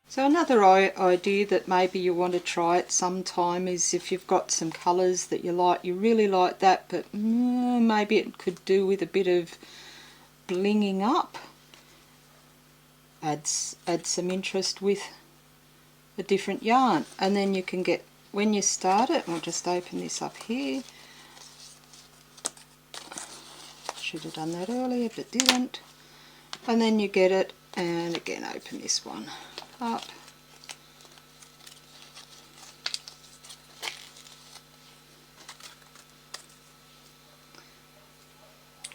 So another idea that maybe you want to try at some time is if you've got some colours that you like, you really like that, but maybe it could do with a bit of blinging up. Add some interest with a different yarn, and then you can get, when you start it, I'll just open this up here. Should have done that earlier but didn't. And then you get it, and again open this one up.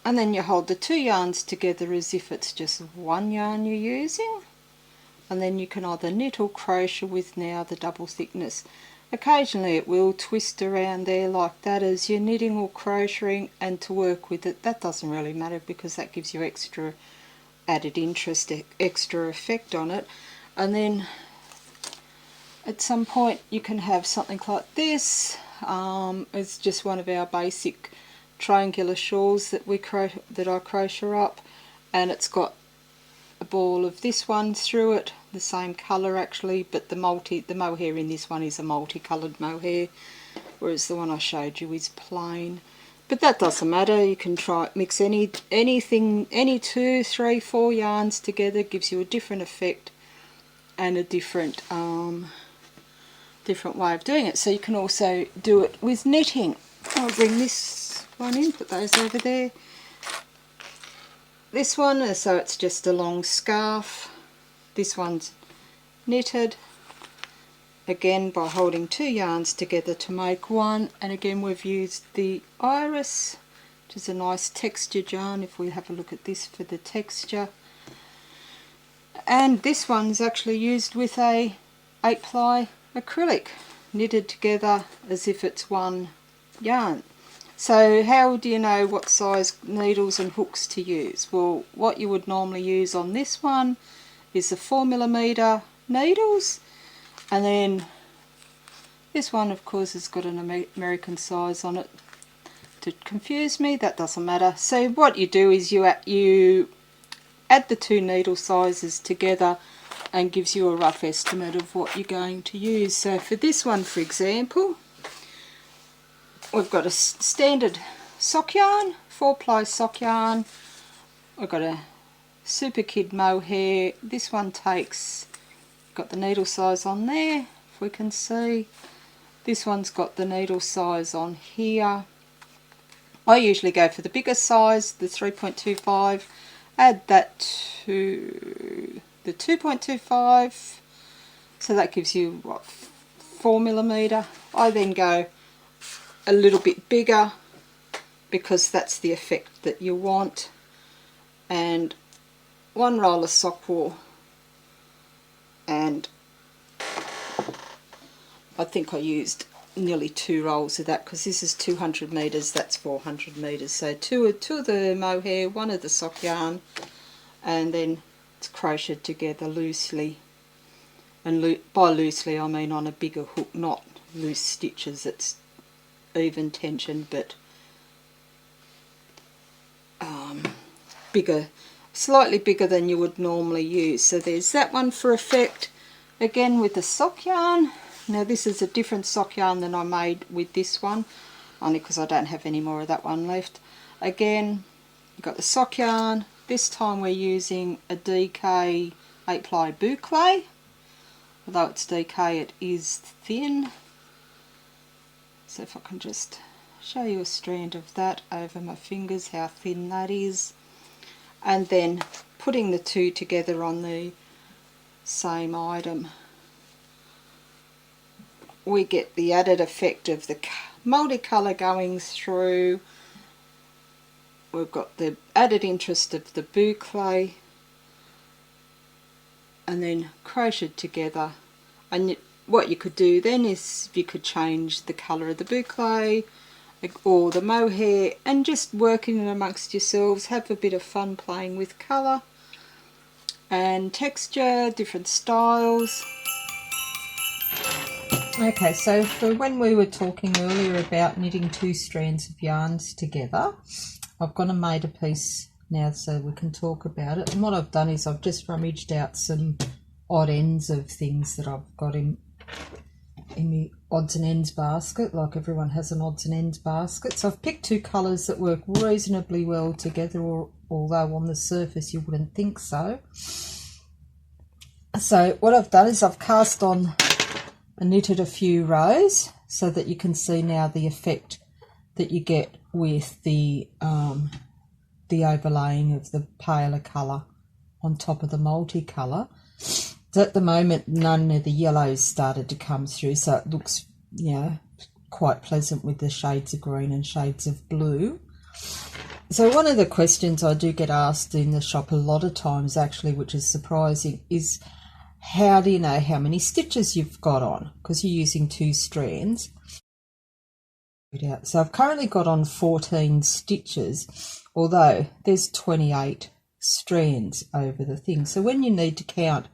And then you hold the two yarns together as if it's just one yarn you're using. And then you can either knit or crochet with now the double thickness. Occasionally it will twist around there like that as you're knitting or crocheting, and to work with it, that doesn't really matter because that gives you extra added interest, extra effect on it. And then at some point you can have something like this. It's just one of our basic triangular shawls that I crochet up, and it's got a ball of this one through it, the same colour actually, but the mohair in this one is a multicoloured mohair, whereas the one I showed you is plain. But that doesn't matter, you can mix anything, any 2, 3, 4 yarns together, gives you a different effect and a different way of doing it. So you can also do it with knitting. I'll bring this one in, put those over there. This one, so it's just a long scarf. This one's knitted, again by holding 2 yarns together to make one, and again we've used the iris, which is a nice textured yarn if we have a look at this for the texture. And this one's actually used with a 8-ply acrylic, knitted together as if it's one yarn. So how do you know what size needles and hooks to use? Well, what you would normally use on this one is the 4mm needles, and then this one of course has got an American size on it to confuse me. That doesn't matter. So what you do is you add the 2 needle sizes together and gives you a rough estimate of what you're going to use. So for this one, for example, we've got a standard sock yarn, 4-ply sock yarn. I've got a Super Kid mohair. This one takes, got the needle size on there, if we can see. This one's got the needle size on here. I usually go for the bigger size, the 3.25. Add that to the 2.25, so that gives you what, 4mm. I then go a little bit bigger because that's the effect that you want, and 1 roll of sock wool, and I think I used nearly 2 rolls of that because this is 200 metres, that's 400 metres. So two of the mohair, 1 of the sock yarn, and then it's crocheted together loosely. And by loosely I mean on a bigger hook, not loose stitches. It's even tension, but bigger, slightly bigger than you would normally use. So there's that one for effect. Again with the sock yarn. Now this is a different sock yarn than I made with this one, only because I don't have any more of that one left. Again, you've got the sock yarn. This time we're using a DK 8-ply boucle. Although it's DK, it is thin. So if I can just show you a strand of that over my fingers, how thin that is. And then putting the 2 together on the same item, we get the added effect of the multicolour going through. We've got the added interest of the boucle, and then crocheted together. And what you could do then is you could change the colour of the boucle or the mohair and just working it amongst yourselves, have a bit of fun playing with colour and texture, different styles. Okay, so for when we were talking earlier about knitting 2 strands of yarns together, I've gone and made a piece now so we can talk about it. And what I've done is I've just rummaged out some odd ends of things that I've got in the odds and ends basket, like everyone has an odds and ends basket. So I've picked two colours that work reasonably well together, although on the surface you wouldn't think so. So what I've done is I've cast on and knitted a few rows so that you can see now the effect that you get with the overlaying of the paler colour on top of the multicolour. So at the moment none of the yellows started to come through, so it looks, you know, quite pleasant with the shades of green and shades of blue. So one of the questions I do get asked in the shop a lot of times actually, which is surprising, is how do you know how many stitches you've got on? Because you're using 2 strands. So I've currently got on 14 stitches, although there's 28 strands over the thing. So when you need to count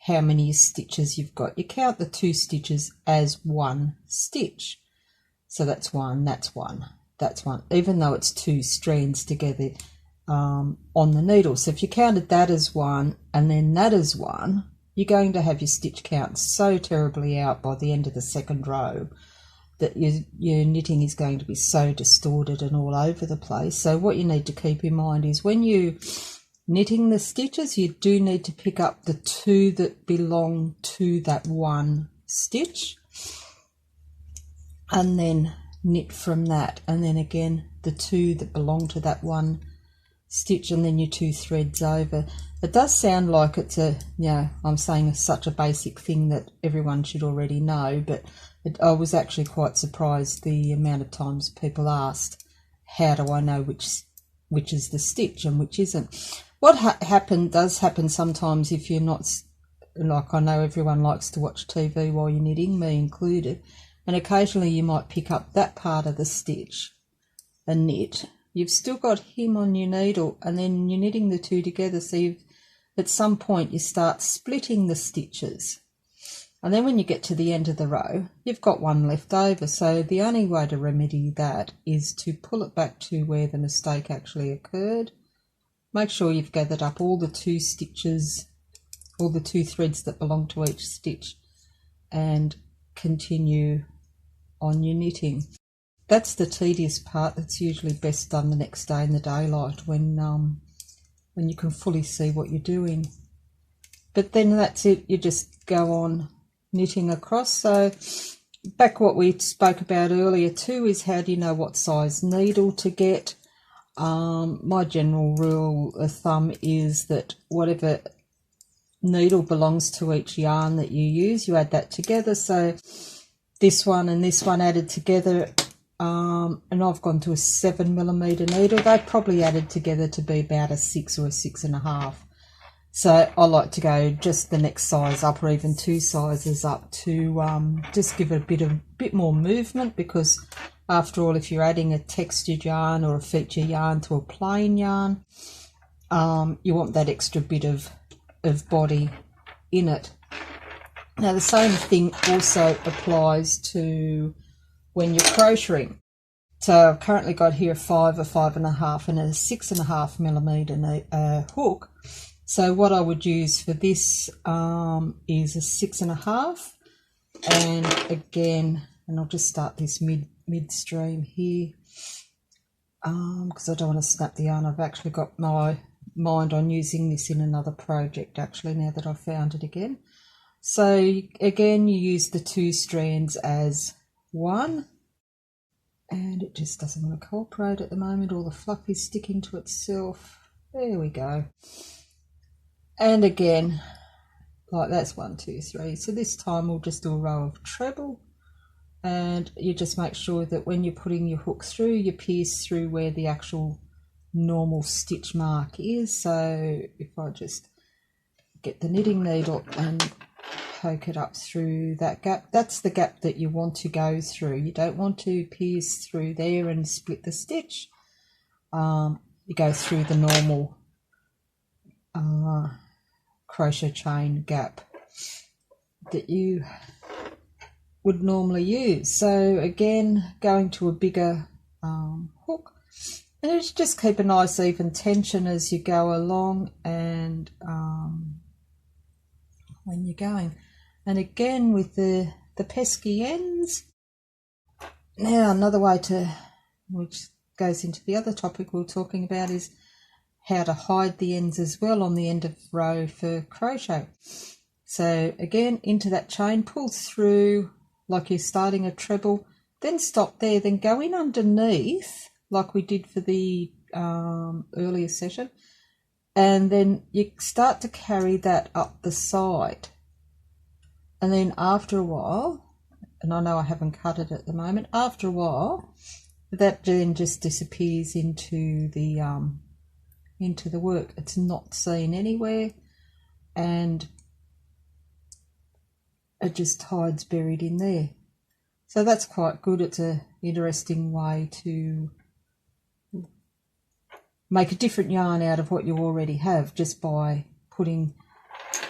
how many stitches you've got, you count the 2 stitches as 1 stitch. So that's 1, that's 1, that's 1, even though it's 2 strands together on the needle. So if you counted that as 1 and then that as 1, you're going to have your stitch count so terribly out by the end of the second row that your knitting is going to be so distorted and all over the place. So what you need to keep in mind is when you knitting the stitches, you do need to pick up the 2 that belong to that 1 stitch and then knit from that, and then again the 2 that belong to that 1 stitch, and then your 2 threads over. It does sound like it's a, you know, I'm saying such a basic thing that everyone should already know, but I was actually quite surprised the amount of times people asked, how do I know which is the stitch and which isn't? What does happen sometimes if you're not, like I know everyone likes to watch TV while you're knitting, me included, and occasionally you might pick up that part of the stitch and knit. You've still got him on your needle and then you're knitting the 2 together, so at some point you start splitting the stitches. And then when you get to the end of the row, you've got 1 left over. So the only way to remedy that is to pull it back to where the mistake actually occurred. Make sure you've gathered up all the 2 stitches, all the 2 threads that belong to each stitch, and continue on your knitting. That's the tedious part. That's usually best done the next day in the daylight when you can fully see what you're doing. But then that's it. You just go on knitting across. So back what we spoke about earlier too is how do you know what size needle to get? My general rule of thumb is that whatever needle belongs to each yarn that you use, you add that together. So this one and this one added together, and I've gone to a 7mm needle. They probably added together to be about a 6 or a 6.5. So I like to go just the next size up, or even 2 sizes up, to just give it a bit more movement, because after all, if you're adding a textured yarn or a feature yarn to a plain yarn, you want that extra bit of body in it. Now the same thing also applies to when you're crocheting. So I've currently got here a 5, a 5.5 and a 6.5mm hook. So what I would use for this is a 6.5, and again, and I'll just start this midstream here because I don't want to snap the yarn. I've actually got my mind on using this in another project actually now that I've found it again. So again, you use the 2 strands as 1, and it just doesn't want to cooperate at the moment. All the fluff is sticking to itself. There we go. And again, like that's 1, 2, 3. So this time we'll just do a row of treble, and you just make sure that when you're putting your hook through, you pierce through where the actual normal stitch mark is. So if I just get the knitting needle and poke it up through that gap, that's the gap that you want to go through. You don't want to pierce through there and split the stitch. You go through the normal crochet chain gap that you would normally use. So again, going to a bigger hook, And you just keep a nice even tension as you go along, and when you're going. And again with the pesky ends. Now another way to, which goes into the other topic we were talking about, is how to hide the ends as well on the end of row for crochet. So again, into that chain, pull through like you're starting a treble, then stop there, then go in underneath like we did for the earlier session, and then you start to carry that up the side. And then after a while, and I know I haven't cut it at the moment, after a while that then just disappears into the work. It's not seen anywhere, and it just hides buried in there. So that's quite good. It's an interesting way to make a different yarn out of what you already have, just by putting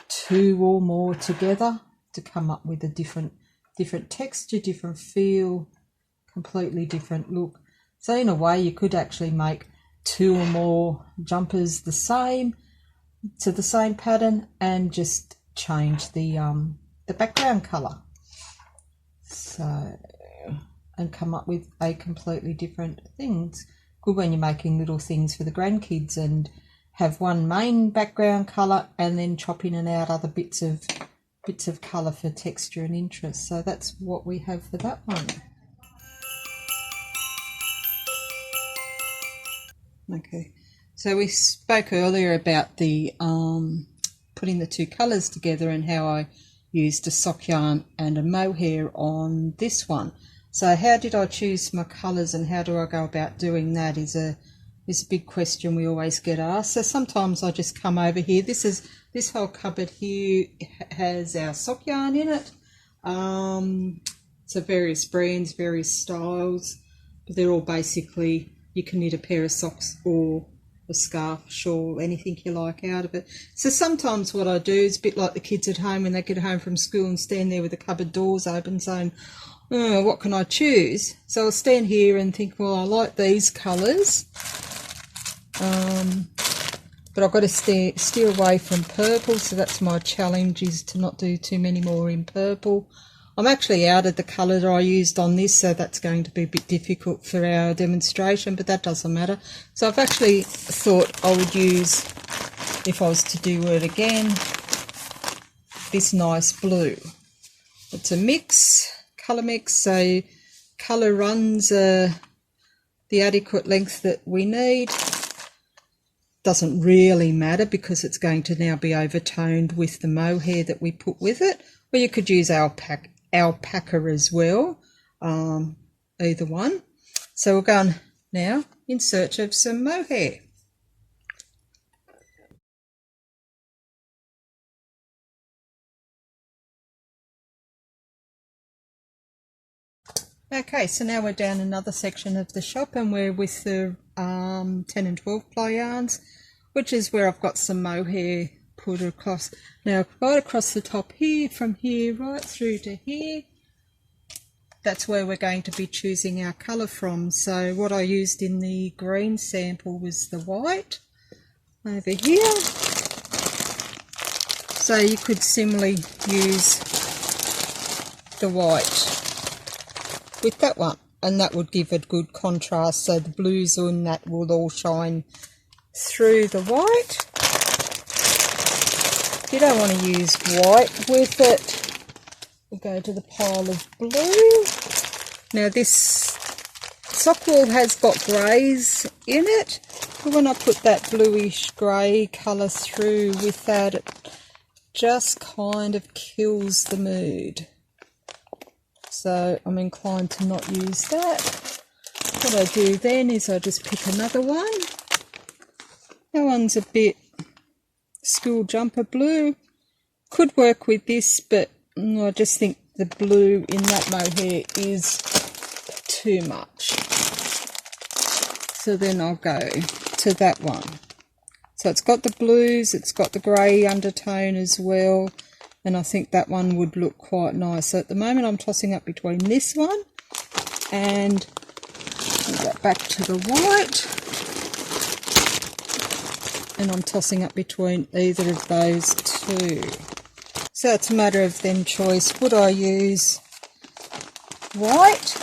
two or more together to come up with a different texture, different feel, completely different look. So in a way you could actually make two or more jumpers the same, to the same pattern, and just change the background colour. So, and come up with a completely different thing. It's good when you're making little things for the grandkids and have one main background colour and then chop in and out other bits of colour for texture and interest. So that's what we have for that one. Okay, so we spoke earlier about the putting the two colours together and how I used a sock yarn and a mohair on this one. So how did I choose my colours and how do I go about doing that is a big question we always get asked. So sometimes I just come over here. This whole cupboard here has our sock yarn in it. So various brands, various styles, but they're all basically, you can knit a pair of socks or a scarf, shawl, anything you like out of it. So sometimes what I do is a bit like the kids at home when they get home from school and stand there with the cupboard doors open saying, oh, what can I choose? So I'll stand here and think, well, I like these colours, but I've got to steer away from purple, so that's my challenge, is to not do too many more in purple. I'm actually out of the colour that I used on this, so that's going to be a bit difficult for our demonstration, but that doesn't matter. So I've actually thought I would use, if I was to do it again, this nice blue. It's a mix, colour mix, so colour runs the adequate length that we need. Doesn't really matter because it's going to now be overtoned with the mohair that we put with it, or you could use alpaca as well, either one. So we're going now in search of some mohair. Okay, so now we're down another section of the shop and we're with the 10 and 12 ply yarns, which is where I've got some mohair put across. Now right across the top here, from here right through to here, that's where we're going to be choosing our colour from. So what I used in the green sample was the white over here. So you could similarly use the white with that one, and that would give it good contrast, so the blues on that will all shine through the white. If you don't want to use white with it, we'll go to the pile of blue. Now this sock wool has got greys in it, but when I put that bluish grey colour through with that, it just kind of kills the mood. So I'm inclined to not use that. What I do then is I just pick another one. That one's a bit school jumper blue. Could work with this, but I just think the blue in that mohair is too much. So then I'll go to that one. So it's got the blues, it's got the grey undertone as well, and I think that one would look quite nice. So at the moment I'm tossing up between this one and that back to the white. and I'm tossing up between either of those two. So it's a matter of then choice. Would I use white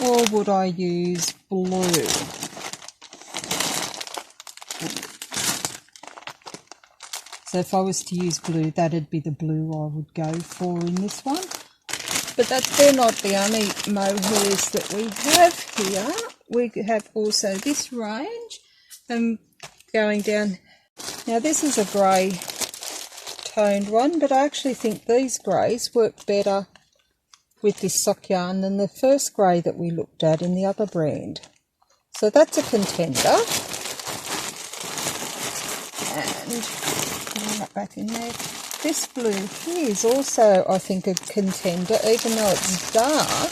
or would I use blue? So if I was to use blue, that'd be the blue I would go for in this one. But they're not the only mohairs that we have here. We have also this range, and going down. Now this is a grey toned one, but I actually think these greys work better with this sock yarn than the first grey that we looked at in the other brand. So that's a contender. And put that back in there. This blue here is also, I think, a contender, even though it's dark.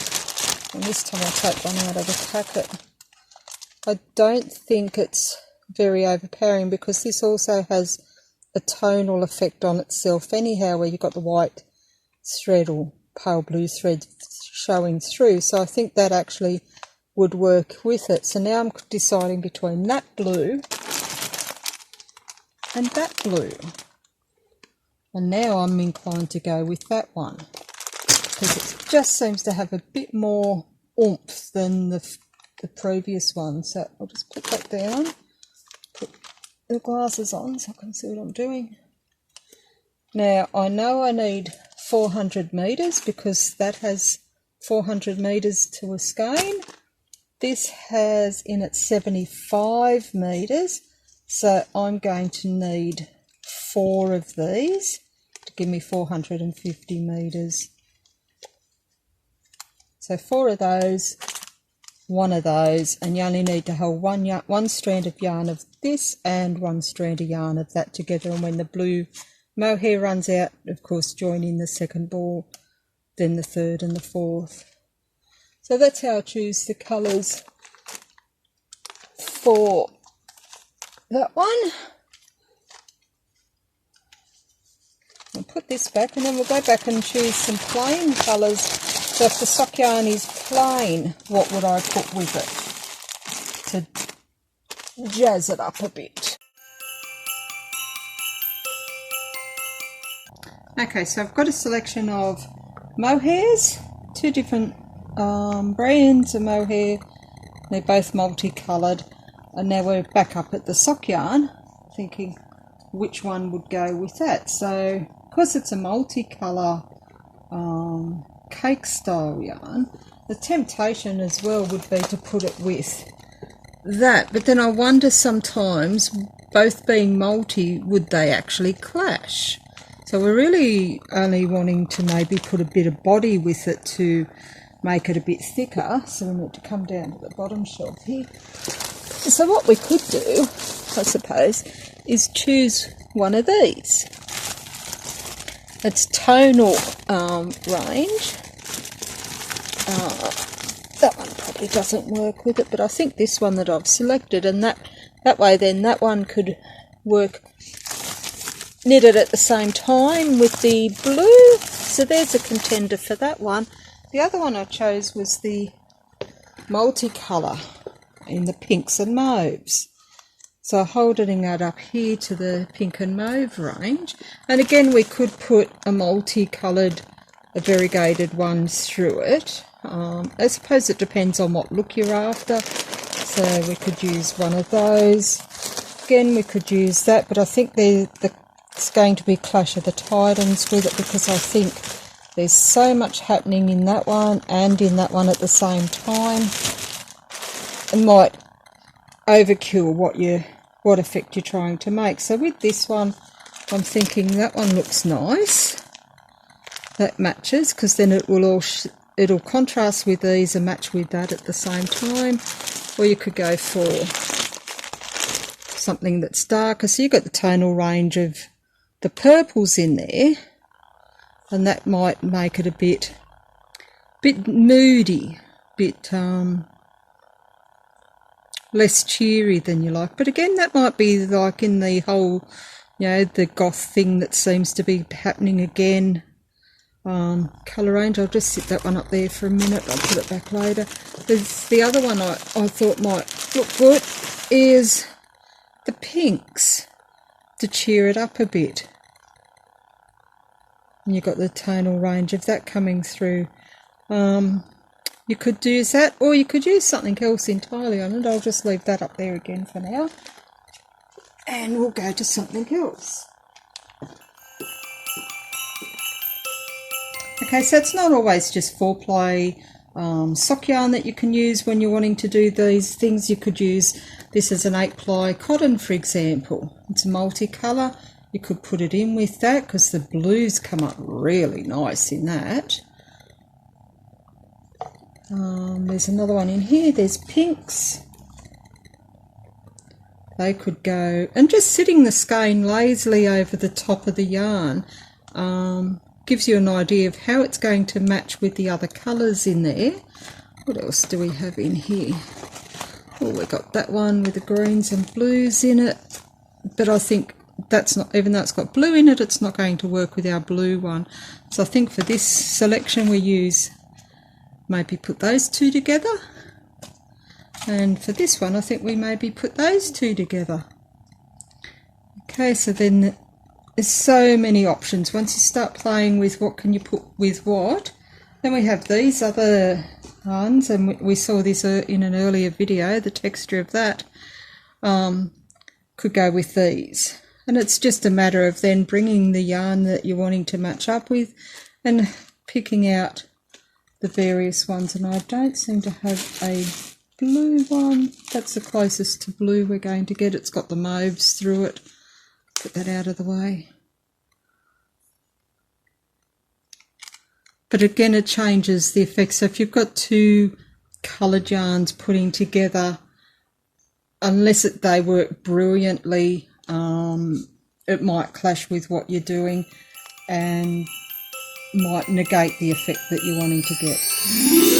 And this time I'll take one out of the packet. I don't think it's very overpowering because this also has a tonal effect on itself anyhow, where you've got the white thread or pale blue thread showing through. So I think that actually would work with it. So now I'm deciding between that blue and that blue. And now I'm inclined to go with that one because it just seems to have a bit more oomph than the previous one. So I'll just put that down, put the glasses on so I can see what I'm doing. Now I know I need 400 metres because that has 400 metres to a skein. This has in it 75 metres, so I'm going to need 4 of these to give me 450 metres. So 4 of those, 1 of those, and you only need to hold one strand of yarn of this and 1 strand of yarn of that together. And when the blue mohair runs out, of course, join in the second ball, then the third and the fourth. So that's how I choose the colours for that one. I'll put this back and then we'll go back and choose some plain colours. So if the sock yarn is plain, what would I put with it to jazz it up a bit? Okay, so I've got a selection of mohairs, 2 different brands of mohair. They're both multicoloured, and now we're back up at the sock yarn, thinking which one would go with that. So because it's a multicolour cake style yarn, the temptation as well would be to put it with that, but then I wonder sometimes, both being multi, would they actually clash? So we're really only wanting to maybe put a bit of body with it to make it a bit thicker. So we need to come down to the bottom shelf here. So what we could do, I suppose, is choose one of these. It's tonal range. That one probably doesn't work with it, but I think this one that I've selected, and that way then that one could work knitted at the same time with the blue. So there's a contender for that one. The other one I chose was the multicolour in the pinks and mauves. So holding that up here to the pink and mauve range. And again, we could put a multicoloured, a variegated one through it. I suppose it depends on what look you're after. So we could use one of those. Again, we could use that, but I think it's going to be Clash of the Titans with it, because I think there's so much happening in that one and in that one at the same time. It might overkill what effect you're trying to make. So with this one, I'm thinking that one looks nice. That matches, because then it'll contrast with these and match with that at the same time. Or you could go for something that's darker. So you've got the tonal range of the purples in there, and that might make it a bit moody, bit less cheery than you like. But again, that might be like in the whole, the goth thing that seems to be happening again. Colour range. I'll just sit that one up there for a minute. I'll put it back later. The other one I thought might look good is the pinks. to cheer it up a bit. And you've got the tonal range of that coming through. You could use that, or you could use something else entirely on it. I'll just leave that up there again for now. And we'll go to something else. Okay, so it's not always just 4-ply sock yarn that you can use when you're wanting to do these things. You could use this as an 8-ply cotton, for example. It's multicolour. You could put it in with that because the blues come up really nice in that. There's another one in here. There's pinks. They could go, and just sitting the skein lazily over the top of the yarn gives you an idea of how it's going to match with the other colours in there. What else do we have in here? Oh, we got that one with the greens and blues in it, but I think that's not, even though it's got blue in it, it's not going to work with our blue one. So I think for this selection we use, maybe put those two together, and for this one I think we maybe put those two together. Okay, so then there's so many options once you start playing with what can you put with what. Then we have these other ones, and we saw this in an earlier video, the texture of that could go with these. And it's just a matter of then bringing the yarn that you're wanting to match up with and picking out the various ones. And I don't seem to have a blue one. That's the closest to blue we're going to get. It's got the mauves through it. Put that out of the way. But again, it changes the effect. So if you've got two coloured yarns putting together, unless they work brilliantly, it might clash with what you're doing and might negate the effect that you're wanting to get.